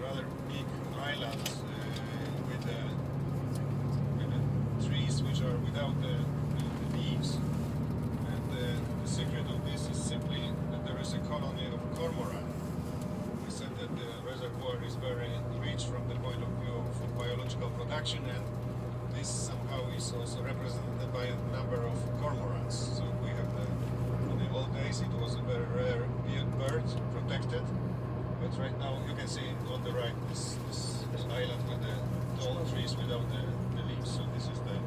rather big islands with trees which are without the leaves. And the secret of this is simply that there is a colony of cormorant. We said that the reservoir is very rich from the point of view of biological production, and this somehow is also represented by a number of cormorants. So we have in the old days it was a very rare bird, protected, but right now you can see on the right this island with the tall trees without the leaves. So this is the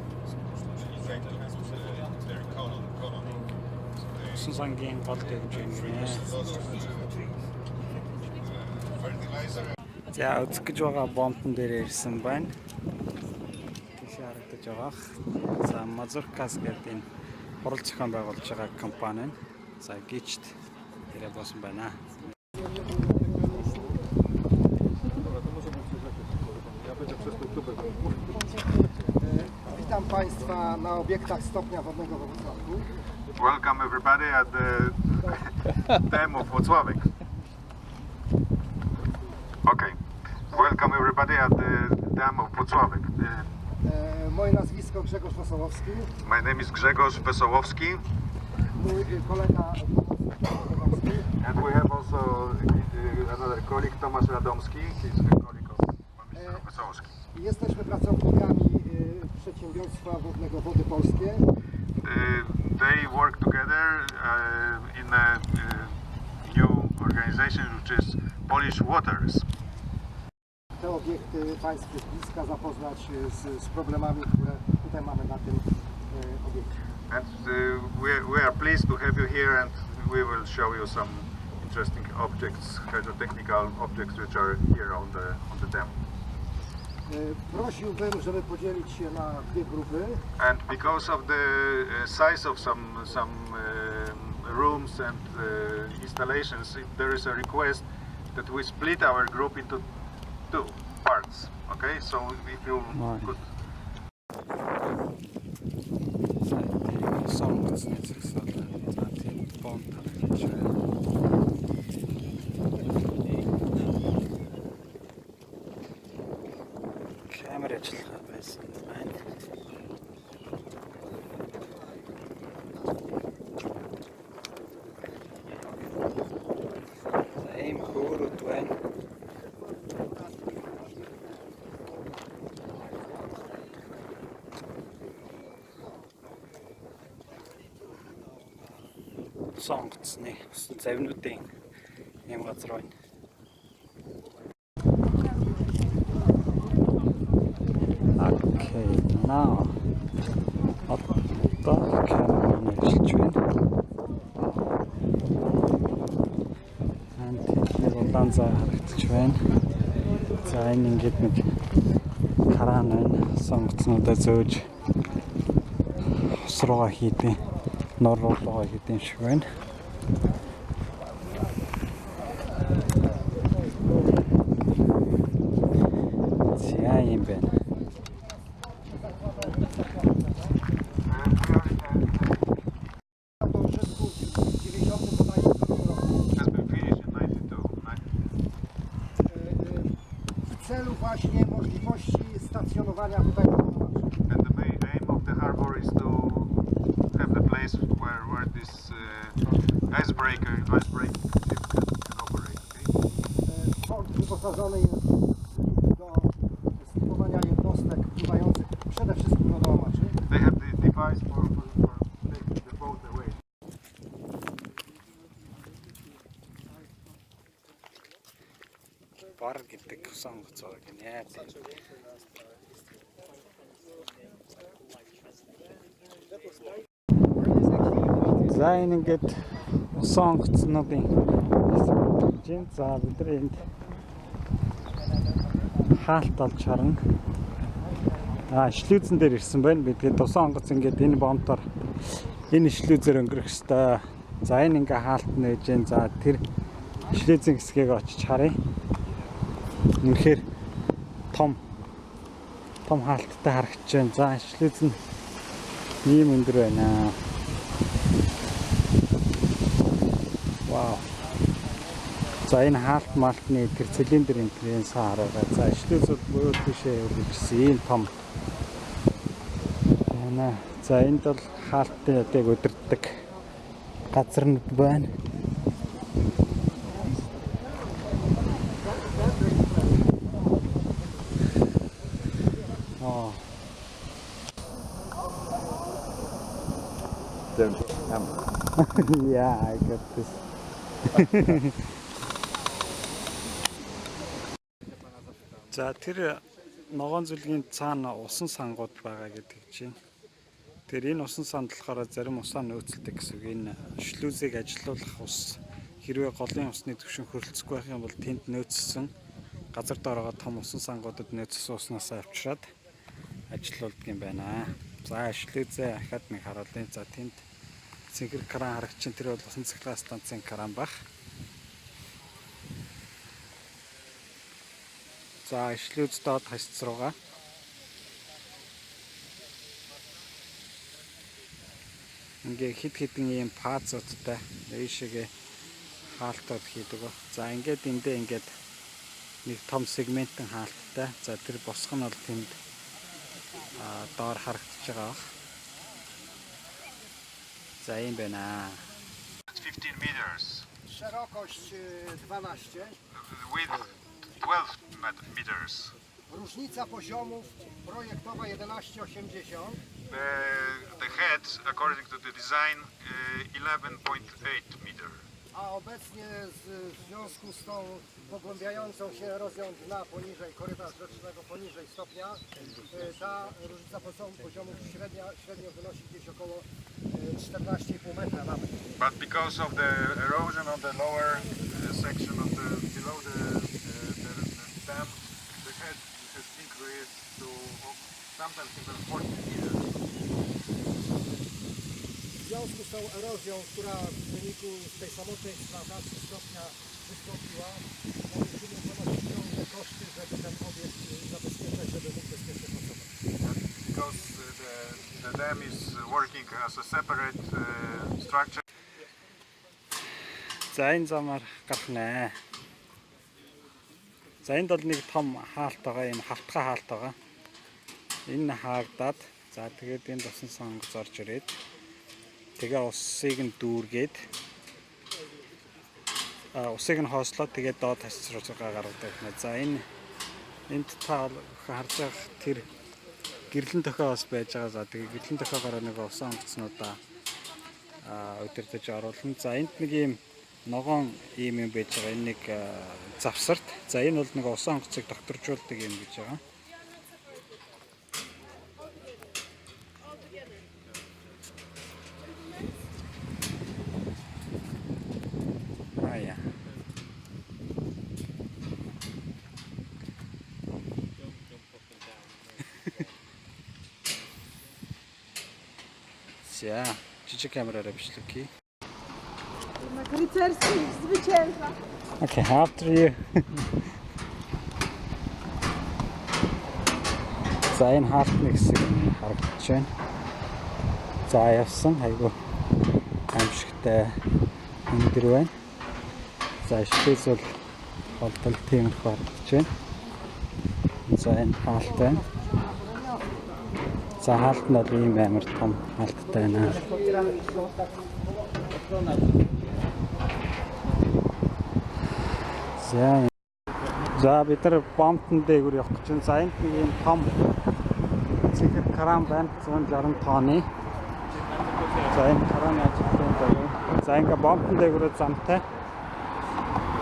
effect of their colony. So they produce a lot of fertilizer. За үзэж байгаа бомбон дээр ирсэн байна. Тийш харагдаж байгаа. За Мазуркас гэдэг энэ хурал зохион байгуулж байгаа компани. За гिचт ирээ боосон байна. Witam Państwa na obiektach stopnia wodnego w Włocławku. Welcome everybody at the dam of Włocławek. Okay. Welcome everybody at the dam of Włocławek. Moje nazwisko Grzegorz Wesołowski. My name is Grzegorz Wesołowski. Mój kolega Radomski. And we have also another colleague, Tomasz Radomski. He's a colleague of Mr. Wesołowski. Jesteśmy pracownikami przedsiębiorstwa wodnego Wody Polskie. They work together in a new organization which is Polish Waters. Te obiekty Państwu z bliska zapoznać z problemami, które tutaj mamy na tym obiekcie. And we are pleased to have you here, and we will show you some interesting objects, hydrotechnical objects which are here on the dam. Prosiłbym, żeby podzielić się na dwie grupy. And because of the size of some rooms and installations, there is a request that we split our group into two parts. Okay, so if you could. Сонгоцны завнуудын юм газар байна. Okay, now одоо камераны ажиллаж байна. Нэг улаан заа харагдаж байна. За энэ ингээд нэг кран байна. Сонгоцнуудаа зөөж хосроо хийдэг. Норролгоо хийдэг шиг байна. За юм байна. W celu właśnie możliwości stacjonowania tutaj. And the main aim of the harbor is to have the place where this icebreaking ship can operate. Okay? Port wyposażony jest do sterowania jednostek pływających przede wszystkim lodołamaczy. They have the device for taking the boat away. Бар гэдэг сонгоц байгаа гинэ. За энэ ингээд сонгоцнуудын жин за бид нар энд хаалт олж харна. Шлюзен дээр ирсэн байна. Бид тэгээд тусан онгоц ингээд энэ бомтоор энэ шлюзээр өнгөрөх ёстой. За энэ ингээ хаалт нээж जैन. За тэр шлюзен хэсгийг очиж харъя. Үнэхээр том хаалттай харагдаж байна. За шлюзен ийм өндөр байна. Вау. За энэ хаалт малтны тэр цилиндрийн сар байгаа. За ишлүүц бол буюу тийшээ үргэлжсэн ийм том. За энд бол хаалтын яг өдөрддөг газар нь байна. Yeah, I got this. За тэр ногоон зүлгийн цаана усан сангууд байгаа гэдэг чинь. Тэр энэ усан санд болохоор зарим усаа нөөцлөдөг гэсэн үг. Энэ шлюзийг ажилуулах ус хэрвээ голын усны түвшин хөрөлцөхгүй байх юм бол тэнд нөөцсөн газар доороо том усан сангуудад нөөцсөн уснаас авчираад ажилуулдаг юм байна. За шлюзээ ахад нэг харуулъя. За тэнд цэнхэр кран харагчин тэр бол усан цахилгаан станцын кран баг. За шлюз доод хасц руугаа. Ингээ хит хитэн ийм пазуудтай ийшээгээ хаалтууд хийдэг ба. За ингээд эндээ ингээд нэг том сегментэн хаалттай. За тэр босго нь бол тэнд доор харагдаж байгаа. За ийм байна. 15 meters. Szerokość 12. Width 12 meters. Różnica poziomów projektowa 11,80. The head, according to the design, 11.8 meter. A obecnie w związku z tą pogłębiającą się erozją dna poniżej korytarza rzecznego, poniżej stopnia, ta różnica poziomów średnio wynosi gdzieś około 14,5 metra nawet. But because of the erosion on the lower section of the below the dam, the head has increased to sometimes even 40 meters. W związku z tą erozją, która w wyniku tej samotnej eksploatacji stopnia wystąpiła, musimy ponosić ciągle koszty, żeby ten obiekt zabezpieczać, żeby mógł bezpiecznie pracować. Because the dam is working as a separate structure. За энэ замаар гарахнаа. За энд бол нэг том хаалт байгаа, юм хавтгай хаалт байгаа. Энэ хаагдаад за тэгээд энд усан сонгоц орж ирээд тэгээ усыг нь дүүргээд усыг нь хоослоод тэгээд доод тасцруулга гаргадаг. За энд та харж байгаа тэр гэрлэн тохио бас байж байгаа. За тэгээ гэрлэн тохиогоор нэг усан онгоцнуудаа удирдах оруулна. За энд нэг юм ногоон ийм юм байж байгаа. Энэ нэг завсарт. За энэ бол нэг усан онгоцыг докторжуулдаг юм гэж байгаа. За жижиг камераараа бичлэхий. Рыцарский зwycięża. Okay, after you. За энэ хаалт нэг хэсэг харагдаж байна. За явсан айгу аимшигтай өндөр байна. За шлюз бол холдол тиймэрхүү харагдаж байна. За энэ хаалт байна. За хаалт нь бол ийм амар том хаалттай байна. За бид нар бомтон дээгүүр явах гэж байна. За энд нэг юм том цэгэр кран байна. 160 тонны. За энэ краны ажилтны дагуу. За ингээ бомтон дээгүүр замтай.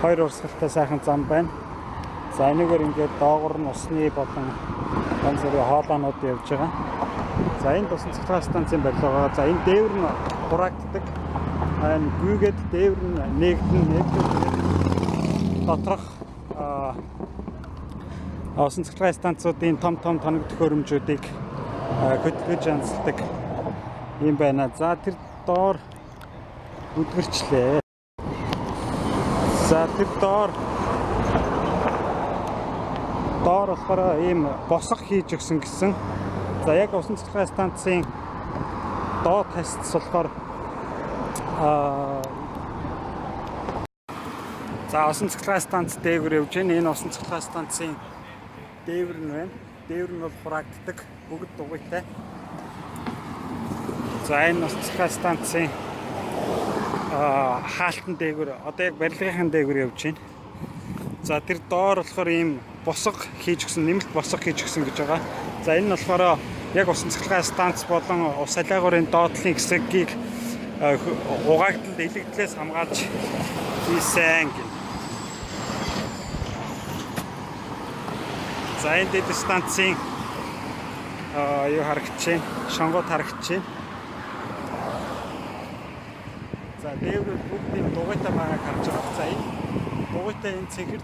Хоёр урсгалтай сайхан зам байна. За энэгээр ингээд доогор нь усны болон ганц бүрийн хоолоонууд явж байгаа. За энэ усан цахилгаан станцын барилга. За энэ дээвэр нь хураагддаг. Энэ гүйгээд дээвэр нь нээгдэн доторх усан цахилгаан станцуудын том тоног төхөөрөмжүүдийг хөдөлгөж анзалдаг юм байна. За тэр доор үдгэрчлээ. За тэр доор болохоор ийм босго хийж өгсөн гэсэн. За яг усан цахилгаан станцын доод хасц болохоор За усан цахилгаан станц дээгүүр явж байна. Энэ усан цахилгаан станцын дээвэр нь байна. Дээвэр нь бол хураагддаг, бүгд дугуйтай. За энэ усан цахилгаан станцын хаалтан дээгүүр одоо яг барилгын дээгүүр явж байна. За тэр доор болохоор ийм босго хийж өгсөн, нэмэлт босго хийж өгсөн гэж байгаа. За энэ нь болохоор яг усан цахилгаан станц болон ус салиагуурын доотлын хэсгийг угаагдалд илэгдлээс хамгаалж хийсэн гэнэ. За энэ дэд станцын юу харагдаж байна? Шонгод харагдаж байна. За дээвэр бүгдийн дугуйтай байгааг харж байгаа. За энэ дугуйтай энэ цэнхэр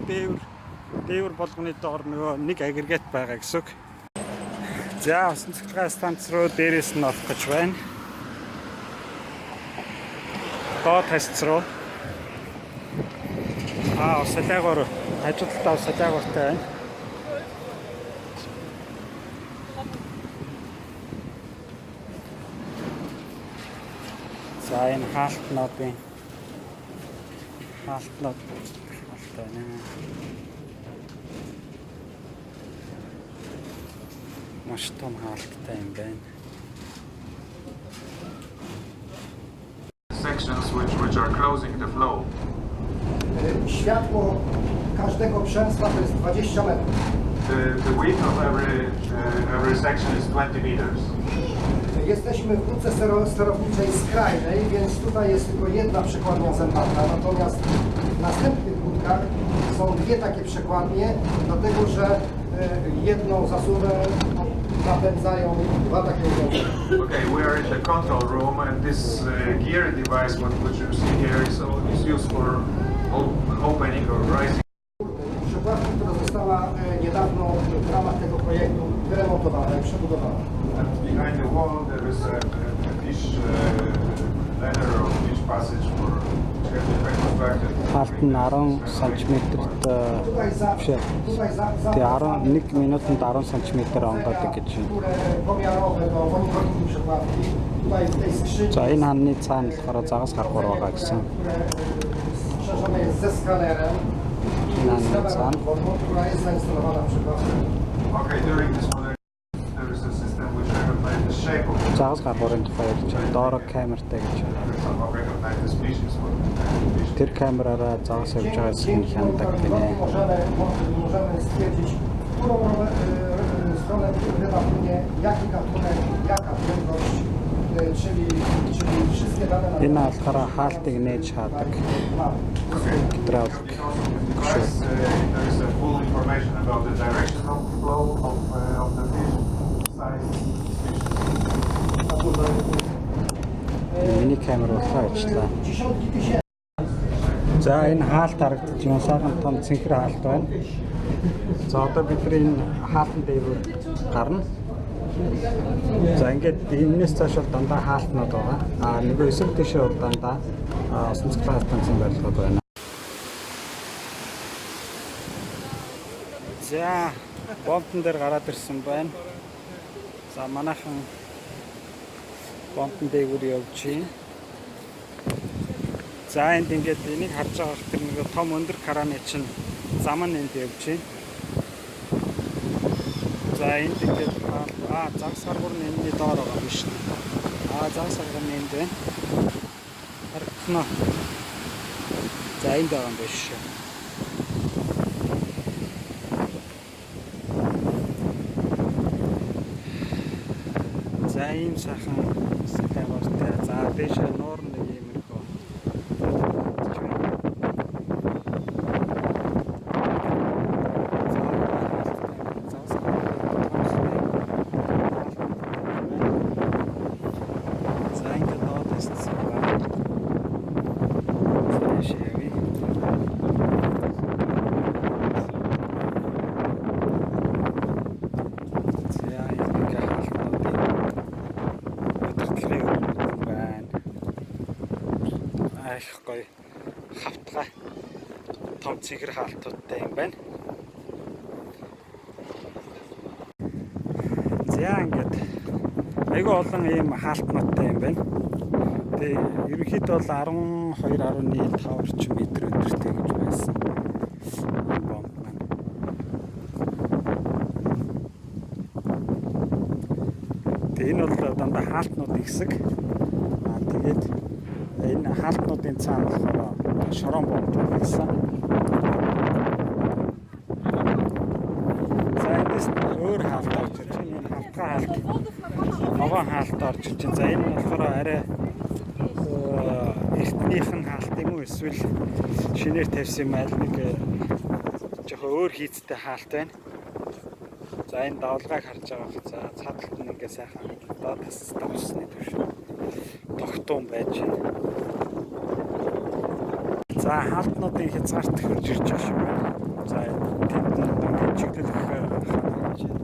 дээвэр болгоны доор нөгөө нэг агрегат байгаа гэсэн үг. За усан цахилгаан станц руу дээрээс нь орох гэж байна. Доод хасц руу. Ус салиагуур ажилтнаа ус салиагууртай байна. За энэ хаалтнуудын хаалтнууд байна. Маш том хаалттай юм байна. Sections which are closing the flow. Światło każdego przęsła to jest 20 metrów. The width of every section is 20 meters. Jesteśmy w grupce sterowniczej skrajnej, więc tutaj jest tylko jedna przekładnia zębata, natomiast w następnych budkach są dwie takie przekładnie, dlatego że jedną zasurę napędzają dwa takie urządzenia. Okay, we are in the control room, and this gear device, which you see here, is used for opening or rising. Przekładnia, która została niedawno w ramach tego projektu wyremontowana i przebudowana. And behind the wall there is a fish ladder or fish passage for constructed. Хаалтан 10 см-т тий 11 минутанд 10 см онгодог гэж байна. Pomiarowe do monitoringu przekładki. Tutaj w tej skrzyni. За энэ хааны цаана болохоор загас гаргуур байгаа гэсэн. Strzeżone jest ze skanerem. Na Z kamerą co? wodną, która jest zainstalowana w przekładce. Okay, during this model there is a system which recognizes the shape of the Загас гаргуурын тухай ярьж байна. Доороо камертай гэж байна. recognize the species for the fish. Тэр камераараа загас явж байгаа хэсгийг хяндаг гинэ. Możemy stwierdzić, którą stronę ryba płynie, jaki gatunek, jaka prędkość, czyli wszystkie dane na Энэ болохоор хаалтыг нээж хаадаг гидравлик. There is a full information about the direction of flow of the fish, size, species. Миний камер болохоор ажиллаа. dziesiątki tysięcy. За энэ хаалт харагдаж байна. Сайхан том цэнхэр хаалт байна. За одоо бид энэ хаалтан дээр гарна. За ингээд энэс цааш бол дандаа хаалтнууд байгаа. Нөгөө эсрэг тийшээ бол дандаа усан цахилгаан станцын барилгууд байна. За бомбон дээр гараад ирсэн байна. За манайхан бомбон дээгүүр явж байна. За энд ингээд энийг харж байгаа тэр нэг том өндөр караны чинь зам нь энд явж байна. За энд ингээд загас гаргуур нь энэний доор байгаа юм шүү. Загас гаргуур нь энд байна. Харагдана. За энд байгаа юм биш. За ийм сайхан сэтгээртэй. За дэше нуур нэг юм нөхөө. За ингээд доод хэсцсэн байна. Шеви. Ах гоё хавтгай том цэгэр хаалтуудтай юм байна. За ингээд айгүй олон ийм хаалтнуудтай юм байна. Тэгээ ерөнхийдөө бол 12-11 орчим метр өндөртэй гэж байсан. Энэ бол дандаа хаалтнуудын хэсэг. Тэгээд энэ хаалтнуудын цаана болохоор шорон бомб тавьсан. За эндээс өөр хаалт орж ирж байна. Энэ хавтгай хаалт, ногоон хаалт орж ирж байна. За энэ нь болохоор арай эртнийх нь хаалт юм уу эсвэл шинээр тавьсан юм аль нэг жоохон өөр хийцтэй хаалт байна. За энэ давлгааг харж байгаа. За цаадалт нь ингээ сайхан даас давсны түвш тогтун байж байна. За хаалтнуудын хязгаарт хөрж ирж байгаа шүү. За тэнд ингээ чиглэлэх хаана байж байна.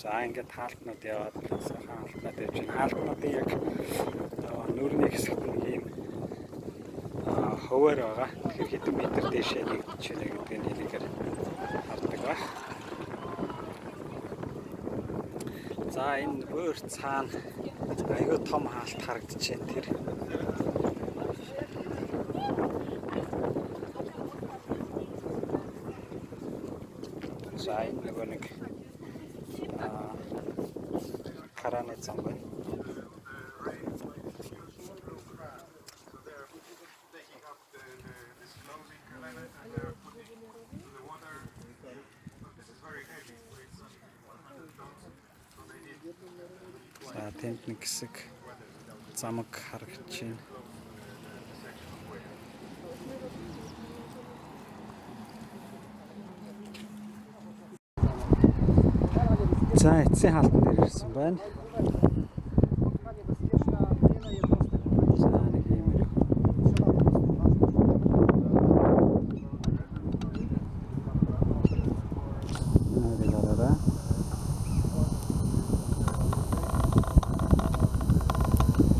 За ингээд хаалтнууд яваад сайхан хаалтнууд явж байна. Хаалтнуудын яг нүүрний хэсэгт нэг юм ховор байгаа. Тэгэхээр хэдэн метр дэшээ нэгдэж байна гэдгийг хэлэхээр хардаг ба. За энэ өөр цаана аюу том хаалт харагдаж байна тэр. За энэ нөгөө нэг караны зам байна. За тэнд нэг хэсэг замаг харагдаж байна. За эцсийн хаалтан дээр ирсэн байна. За нэг юм уу.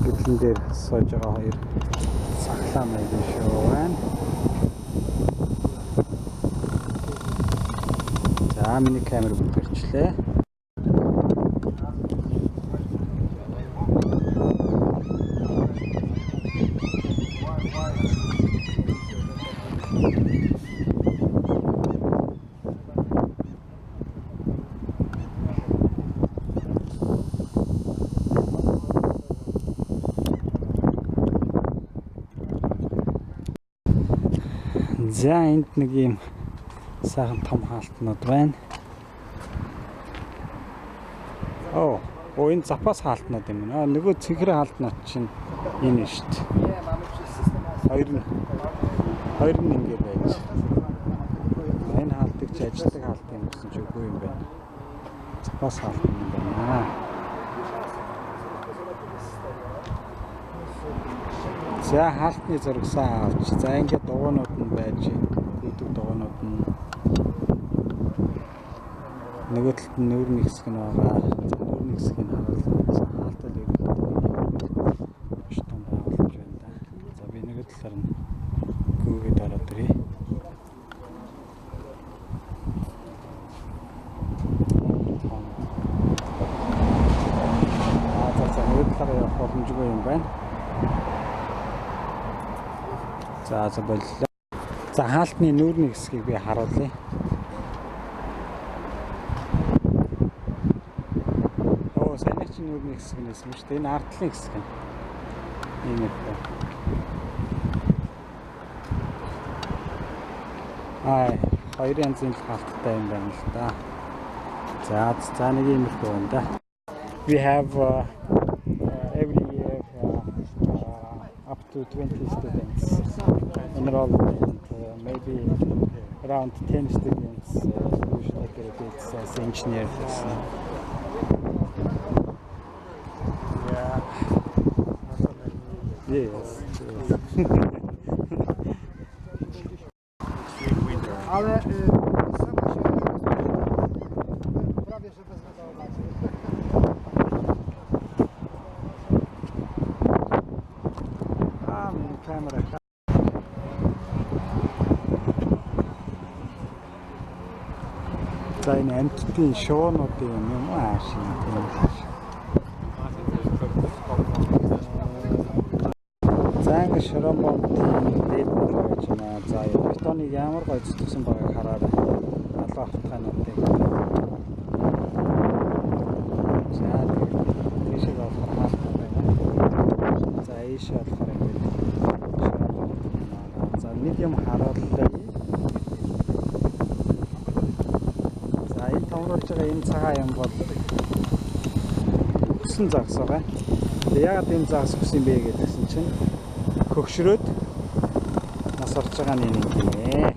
Гэтлэн дээр сууж байгаа хоёр сахлаа маягийн шүү байна. За миний камер бүдэрчлээ. За энд нэг юм сайхан том хаалтнууд байна. Энэ запас хаалтнууд юм байна. Нөгөө цэнхрээ хаалтнууд чинь энэ шүү дээ. Хоёр нь ингэ байж. Энэ хаалтыг ч ажилтдаг хаалт юм гэсэн ч үгүй юм байна. Запас хаалт юм байна. За хаалтны зураг сайн авч. За ингээд дугуйнууд нь байж, гүйдэг дугуйнууд нь нөгөө талд нь нүүрний хэсэг нь байгаа. За нүүрний хэсгийг харуулсан хаалтал ерөнхийдөө маш том байгуулж байна да. За би нөгөө талаар нь гүйгээд ороод ирье. За нөгөө талаар явах боломжгүй юм байна. За боллоо. За хаалтны нүүрний хэсгийг би харуулъя. Сайн чи нүүрний хэсэг нээсэн шүү дээ. Энэ ардлын хэсэг юм. Ийм ээ. Хоёр янзын хаалттай юм байна л да. За нэг юм их байна да. We have every year up to 20 students enrolled and maybe around 10 students usually graduate as engineers. Yes. Ale sama się prawie że bez wydałowaczy. Камера. За энэ амттын шоунууд юм аашин тийм. За ингэ шорон бомб дээд болж байна. За бетоныг ямар гоё зүтгэсэн байгааг хараарай. алгаа хутгаануудыг. За тийшээ болохоор хаалттай байна. За ийшээ болохоор ингээд за нэг юм харууллаа. За энэ томруулж байгаа энэ цагаан юм бол өгсөн загас байгаа. Яагаад энэ загас өгсөн бэ гэдгсэн чинь хөгшрөөд нас орж байгаа нэг юм гинэ.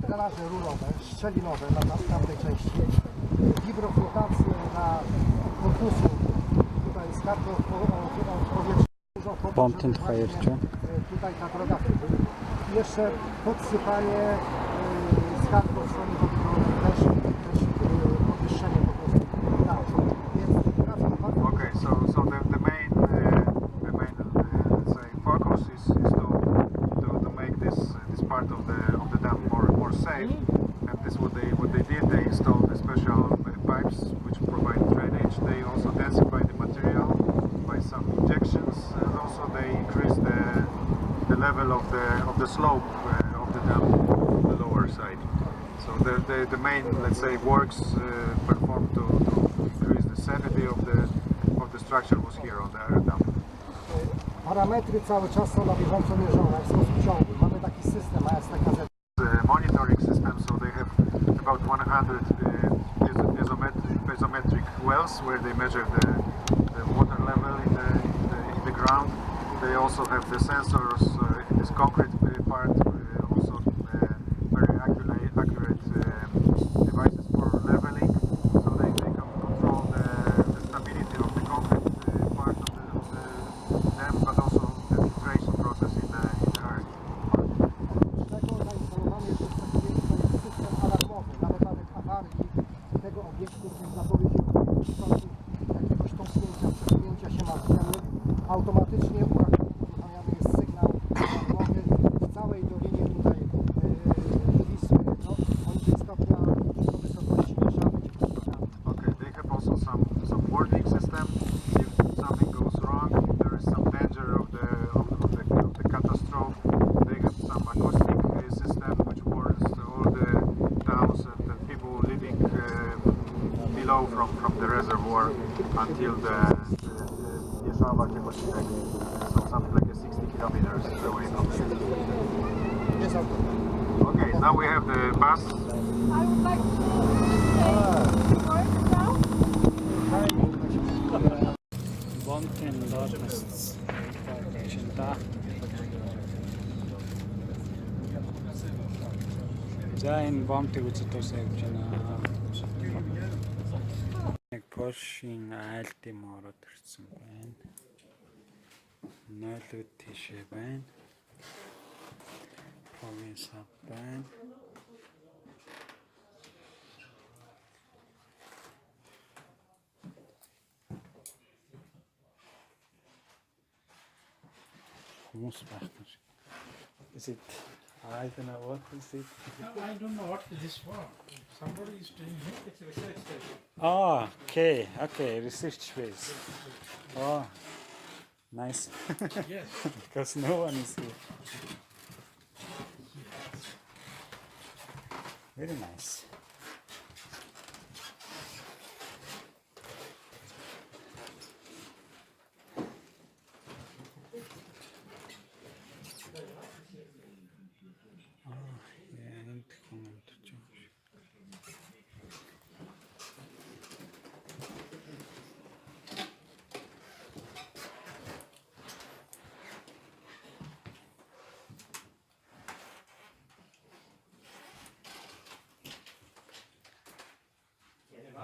Drenaże rurowe, szczelinowe na tamtej części, wibroflotacje na korpusu, tutaj skarpę powietrza, Pomtyn twojerciu. tutaj ta droga i jeszcze podsypanie skarpą w stronie wodorowej też podwyższenie po prostu daży. Więc praca bardzo... Okay, so the main let's say focus is to make this part of the dam more safe. And this what they did. They installed the special pipes which provide drainage. They also densify the material by some injections, and also they increase the level of the slope of the dam on the lower side. So the main, let's say, works performed to increase the safety of the structure was here on the dam. Parametry cały czas są na bieżąco mierzone w sposób ciągły. Mamy taki system AS-TKZ. Monitoring system, so they have about 100 piezometric wells where they measure the water level in the ground. They also have the sensors in this concrete part, also very accurate devices for leveling, so they can control the stability of the concrete part of the dam, but also the filtration process in the earth. Tego zainstalowany jest tutaj system alarmowy na wypadek awarii tego obiektu, w zapowiedzi jakiegoś tąpnięcia, przesunięcia się materiału. Automatycznie uruchamiany jest sygnał alarmowy w całej dolinie tutaj Wisły, poniżej stopnia do wysokości Warszawy. Okay, they have also some warning system. If something goes wrong, if there is some danger of the catastrophe, they have some acoustic system which warns all the towns and the people living below from the reservoir until the Jeżawa, so something like 60 kilometers away from here. Jest Okay, now we have the bus. I would like to now. Помтyn должность. Чинта. За энэ бомтыг үзэж тусаа явж байна. Нэг Польшийн айлтын моород ирсэн байна. Нойлууд тийшээ байна. Провинс байна. Хүмүүс байна. Is it? I don't know what is it. I don't know what this is for. Somebody is telling me. It's a research station. Oh, okay, research base. Oh, nice. Yes. Because no one is here. Very nice.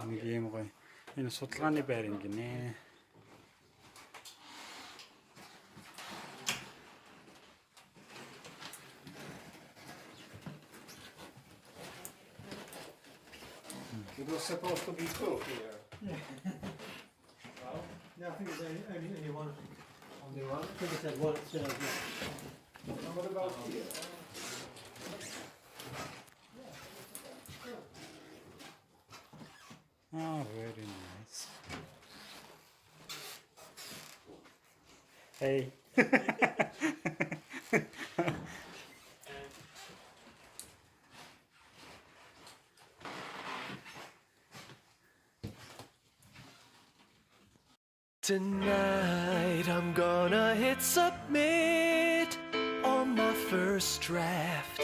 Нэг юм гоё. Энэ судалгааны байр юм гинэ. It was supposed to be two here. Well, I think it's only one. I think it said what it says. Yeah. And what about here? Oh, very nice. Hey. Tonight I'm gonna hit submit on my first draft.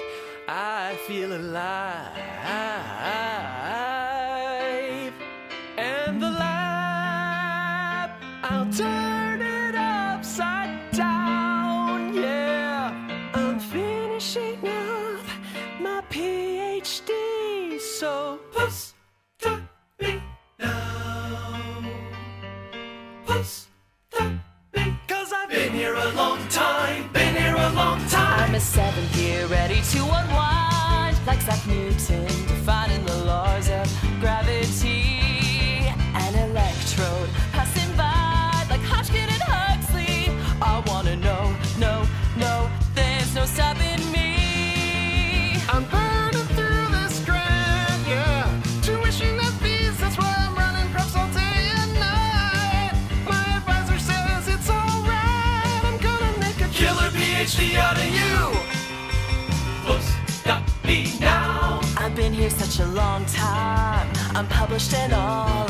I feel alive, and the lab, I'll turn it upside down. Yeah, I'm finishing up my PhD, so post me now. Cause I've been here a long time, been here a long time. I'm a seventh year ready to unwind, like Isaac Newton defining the laws of gravity. An electrode passing by like Hodgkin and Huxley. I wanna know, no, there's no stopping me. I'm burning through this grant, yeah. Tuition and fees, that's why I'm running preps all day and night. My advisor says it's alright. I'm gonna make a killer PhD out of you. Stop me now. I've been here such a long time, I'm published and all.